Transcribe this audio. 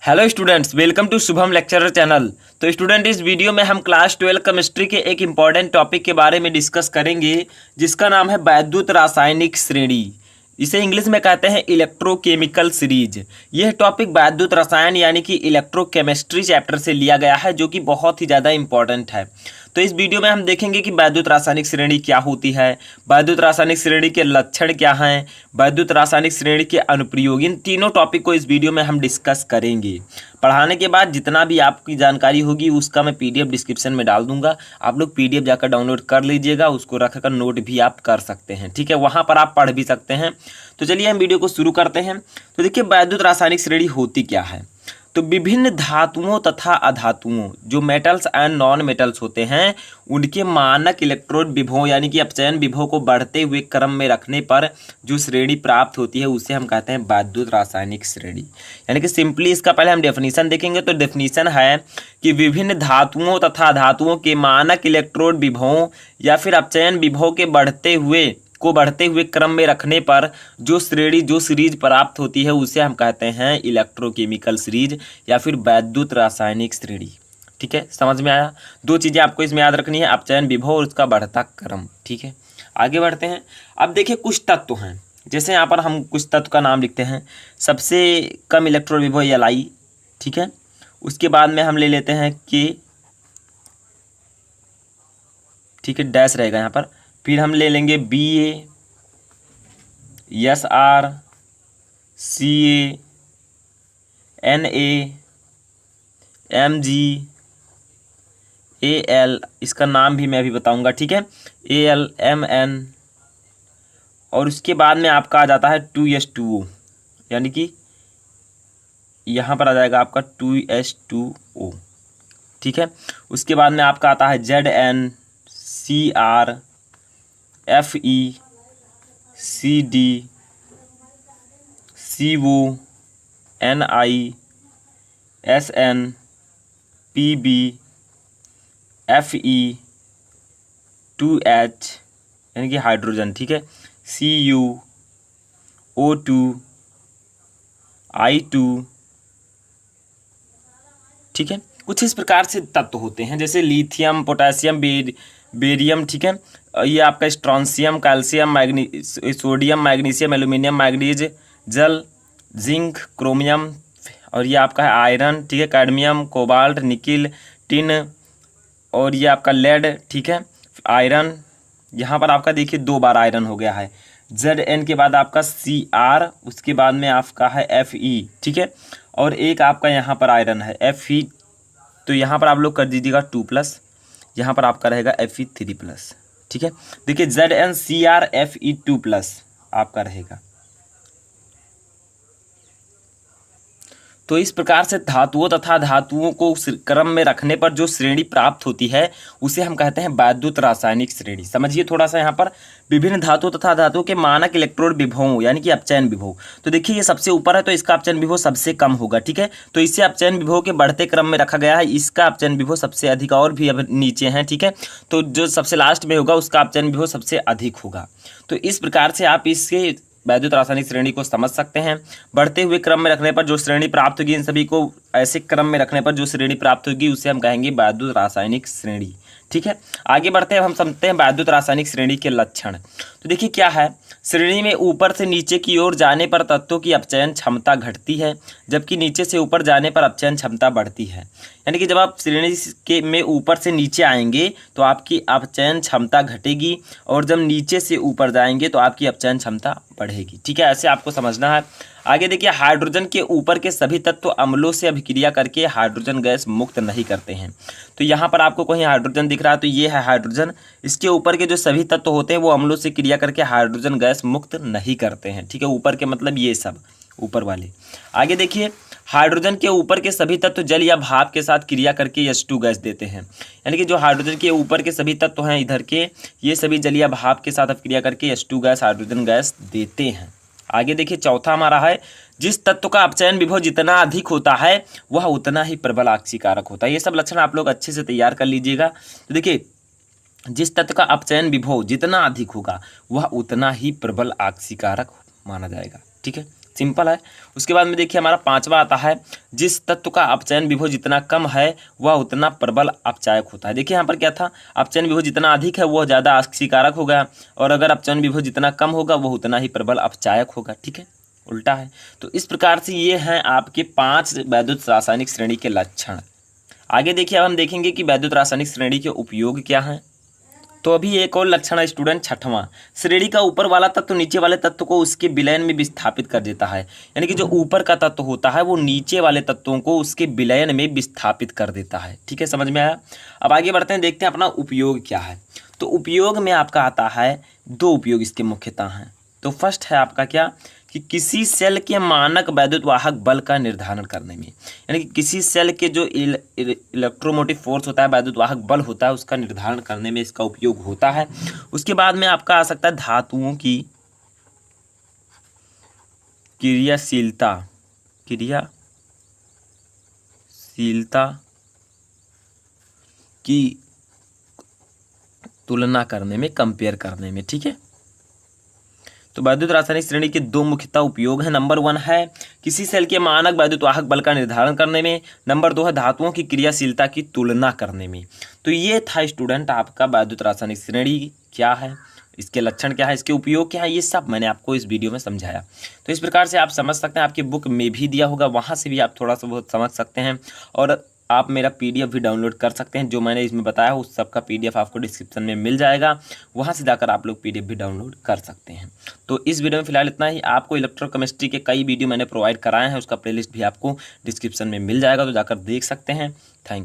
Hello students, welcome to Shubham lecturer channel. तो student, इस video में हम क्लास 12 केमिस्ट्री के एक इम्पॉर्टेंट टॉपिक के बारे में डिस्कस करेंगे जिसका नाम है वैद्युत रासायनिक श्रेणी। इसे इंग्लिश में कहते हैं इलेक्ट्रोकेमिकल सीरीज। यह टॉपिक वैद्युत रसायन यानी कि इलेक्ट्रोकेमिस्ट्री चैप्टर से लिया गया है, जो कि बहुत ही ज़्यादा इंपॉर्टेंट है। तो इस वीडियो में हम देखेंगे कि वैद्युत रासायनिक श्रेणी क्या होती है, वैद्युत रासायनिक श्रेणी के लक्षण क्या हैं, वैद्युत रासायनिक श्रेणी के अनुप्रयोग। इन तीनों टॉपिक को इस वीडियो में हम डिस्कस करेंगे। पढ़ाने के बाद जितना भी आपकी जानकारी होगी उसका मैं पीडीएफ डिस्क्रिप्शन में डाल दूंगा। आप लोग पीडीएफ जाकर डाउनलोड कर लीजिएगा, उसको रखकर नोट भी आप कर सकते हैं। ठीक है, वहाँ पर आप पढ़ भी सकते हैं। तो चलिए हम वीडियो को शुरू करते हैं। तो देखिए, वैद्युत रासायनिक श्रेणी होती क्या है। तो विभिन्न धातुओं तथा अधातुओं, जो मेटल्स एंड नॉन मेटल्स होते हैं, उनके मानक इलेक्ट्रोड विभव यानी कि अपचयन विभव को बढ़ते हुए क्रम में रखने पर जो श्रेणी प्राप्त होती है उसे हम कहते हैं वैद्युत रासायनिक श्रेणी। यानी कि सिंपली इसका पहले हम डेफिनेशन देखेंगे। तो डेफिनेशन है कि विभिन्न धातुओं तथा अधातुओं के मानक इलेक्ट्रोड विभवों या फिर अपचयन विभव के बढ़ते हुए क्रम में रखने पर जो सीरीज प्राप्त होती है उसे हम कहते हैं इलेक्ट्रोकेमिकल सीरीज या फिर वैद्युत रासायनिक श्रेणी। ठीक है, समझ में आया। दो चीज़ें आपको इसमें याद रखनी है, अपचयन विभव और उसका बढ़ता क्रम। ठीक है, आगे बढ़ते हैं। अब देखिए, कुछ तत्व हैं, जैसे यहाँ पर हम कुछ तत्व का नाम लिखते हैं। सबसे कम इलेक्ट्रोड विभव Li। ठीक है, उसके बाद में हम ले लेते हैं K। ठीक है, डैश रहेगा यहाँ पर। फिर हम ले लेंगे Ba, Sr, Ca, Na, Mg, Al, इसका नाम भी मैं अभी बताऊंगा। ठीक है, Al, Mn, और उसके बाद में आपका आ जाता है 2s2o, यानी कि यहाँ पर आ जाएगा आपका 2s2o। ठीक है, उसके बाद में आपका आता है Zn, Cr, Fe, Cd, Co, Ni, Sn, Pb, Fe, 2H यानी कि हाइड्रोजन। ठीक है, Cu, O2, I2। ठीक है, कुछ इस प्रकार से तत्व होते हैं, जैसे लिथियम, पोटेशियम, बेरियम। ठीक है, ये आपका strontium, calcium, sodium, magnesium, aluminium, manganese, जल, जिंक, क्रोमियम, और ये आपका है आयरन। ठीक है, कैडमियम, कोबाल्ट, निकिल, टिन, और ये आपका लेड। ठीक है, आयरन। यहाँ पर आपका देखिए 2 बार आयरन हो गया है। Zn के बाद आपका Cr, उसके बाद में आपका है Fe। ठीक है, और एक आपका यहाँ पर आयरन है Fe। तो यहाँ पर आप लोग कर दीजिएगा 2+, यहाँ पर आपका रहेगा Fe3+। ठीक है, देखिए ZnCr Fe2+ आपका रहेगा। तो इस प्रकार से धातुओं तथा धातुओं को क्रम में रखने पर जो श्रेणी प्राप्त होती है उसे हम कहते हैं वैद्युत रासायनिक श्रेणी। समझिए थोड़ा सा यहाँ पर, विभिन्न धातु तथा धातुओं के मानक इलेक्ट्रोड विभवों यानी कि अपचयन विभव। तो देखिए, ये सबसे ऊपर है तो इसका अपचयन विभव सबसे कम होगा। ठीक है, तो इसे अपचयन विभव के बढ़ते क्रम में रखा गया है। इसका अपचयन विभव सबसे अधिक, और भी अब नीचे हैं। ठीक है, तो जो सबसे लास्ट में होगा उसका अपचयन विभव सबसे अधिक होगा। तो इस प्रकार से आप इसके वैद्युत रासायनिक श्रेणी को समझ सकते हैं। बढ़ते हुए क्रम में रखने पर जो श्रेणी प्राप्त होगी, इन सभी को ऐसे क्रम में रखने पर जो श्रेणी प्राप्त होगी उसे हम कहेंगे वैद्युत रासायनिक श्रेणी। ठीक है, आगे बढ़ते हैं। हम समझते हैं वैद्युत रासायनिक श्रेणी के लक्षण। तो देखिए क्या है, श्रेणी में ऊपर से नीचे की ओर जाने पर तत्वों की अपचयन क्षमता घटती है, जबकि नीचे से ऊपर जाने पर अपचयन क्षमता बढ़ती है। यानी कि जब आप श्रेणी के में ऊपर से नीचे आएंगे तो आपकी अपचयन क्षमता घटेगी, और जब नीचे से ऊपर जाएंगे तो आपकी अपचयन क्षमता बढ़ेगी। ठीक है, ऐसे आपको समझना है। आगे देखिए, हाइड्रोजन के ऊपर के सभी तत्व अम्लों से अभिक्रिया करके हाइड्रोजन गैस मुक्त नहीं करते हैं। तो यहाँ पर आपको कहीं हाइड्रोजन दिख रहा है, तो ये है हाइड्रोजन। इसके ऊपर के जो सभी तत्व होते हैं वो अम्लों से क्रिया करके हाइड्रोजन गैस मुक्त नहीं करते हैं। ठीक है, ऊपर के मतलब ये सब ऊपर वाले। आगे देखिए, हाइड्रोजन के ऊपर के सभी तत्व जल या भाप के साथ क्रिया करके H2 गैस देते हैं। यानी कि जो हाइड्रोजन के ऊपर के सभी तत्व हैं इधर के, ये सभी जल या भाप के साथ अभिक्रिया करके H2 गैस, हाइड्रोजन गैस देते हैं। आगे देखिए, चौथा हमारा है, जिस तत्व का अपचयन विभव जितना अधिक होता है वह उतना ही प्रबल आक्सीकारक होता है। ये सब लक्षण आप लोग अच्छे से तैयार कर लीजिएगा। तो देखिए, जिस तत्व का अपचयन विभव जितना अधिक होगा वह उतना ही प्रबल आक्सीकारक माना जाएगा। ठीक है, सिंपल है। उसके बाद में देखिए हमारा 5वां आता है, जिस तत्व का अपचयन विभव जितना कम है वह उतना प्रबल अपचायक होता है। देखिए यहाँ पर क्या था, अपचयन विभव जितना अधिक है वह ज़्यादा आक्सीकारक होगा, और अगर अपचयन विभव जितना कम होगा वह उतना ही प्रबल अपचायक होगा। ठीक है, उल्टा है। तो इस प्रकार से ये हैं आपके 5 वैद्युत रासायनिक श्रेणी के लक्षण। आगे देखिए अब हम देखेंगे कि वैद्युत रासायनिक श्रेणी के उपयोग क्या हैं। तो अभी एक और लक्षण है स्टूडेंट, 6वां, श्रेणी का ऊपर वाला तत्व नीचे वाले तत्व को उसके विलयन में विस्थापित कर देता है। यानी कि जो ऊपर का तत्व होता है वो नीचे वाले तत्वों को उसके विलयन में विस्थापित कर देता है। ठीक है, समझ में आया। अब आगे बढ़ते हैं, देखते हैं अपना उपयोग क्या है। तो उपयोग में आपका आता है 2 उपयोग इसके मुख्यतः हैं। तो फर्स्ट है आपका क्या, कि किसी सेल के मानक वैद्युत वाहक बल का निर्धारण करने में, यानी कि किसी सेल के जो इलेक्ट्रोमोटिव फोर्स होता है, वैद्युत वाहक बल होता है, उसका निर्धारण करने में इसका उपयोग होता है। उसके बाद में आपका आ सकता है धातुओं की क्रियाशीलता की तुलना करने में, कंपेयर करने में। ठीक है, तो वैद्युत रासायनिक श्रेणी के 2 मुख्यतः उपयोग हैं। नंबर 1 है किसी सेल के मानक वैद्युत वाहक बल का निर्धारण करने में। नंबर 2 है धातुओं की क्रियाशीलता की तुलना करने में। तो ये था स्टूडेंट आपका वैद्युत रासायनिक श्रेणी क्या है, इसके लक्षण क्या है, इसके उपयोग क्या है, ये सब मैंने आपको इस वीडियो में समझाया। तो इस प्रकार से आप समझ सकते हैं, आपकी बुक में भी दिया होगा, वहाँ से भी आप थोड़ा सा बहुत समझ सकते हैं। और आप मेरा PDF भी डाउनलोड कर सकते हैं, जो मैंने इसमें बताया उस सब का PDF आपको डिस्क्रिप्शन में मिल जाएगा, वहाँ से जाकर आप लोग PDF भी डाउनलोड कर सकते हैं। तो इस वीडियो में फिलहाल इतना ही। आपको इलेक्ट्रोकेमिस्ट्री के कई वीडियो मैंने प्रोवाइड कराए हैं, उसका प्लेलिस्ट भी आपको डिस्क्रिप्शन में मिल जाएगा, तो जाकर देख सकते हैं। Thank you.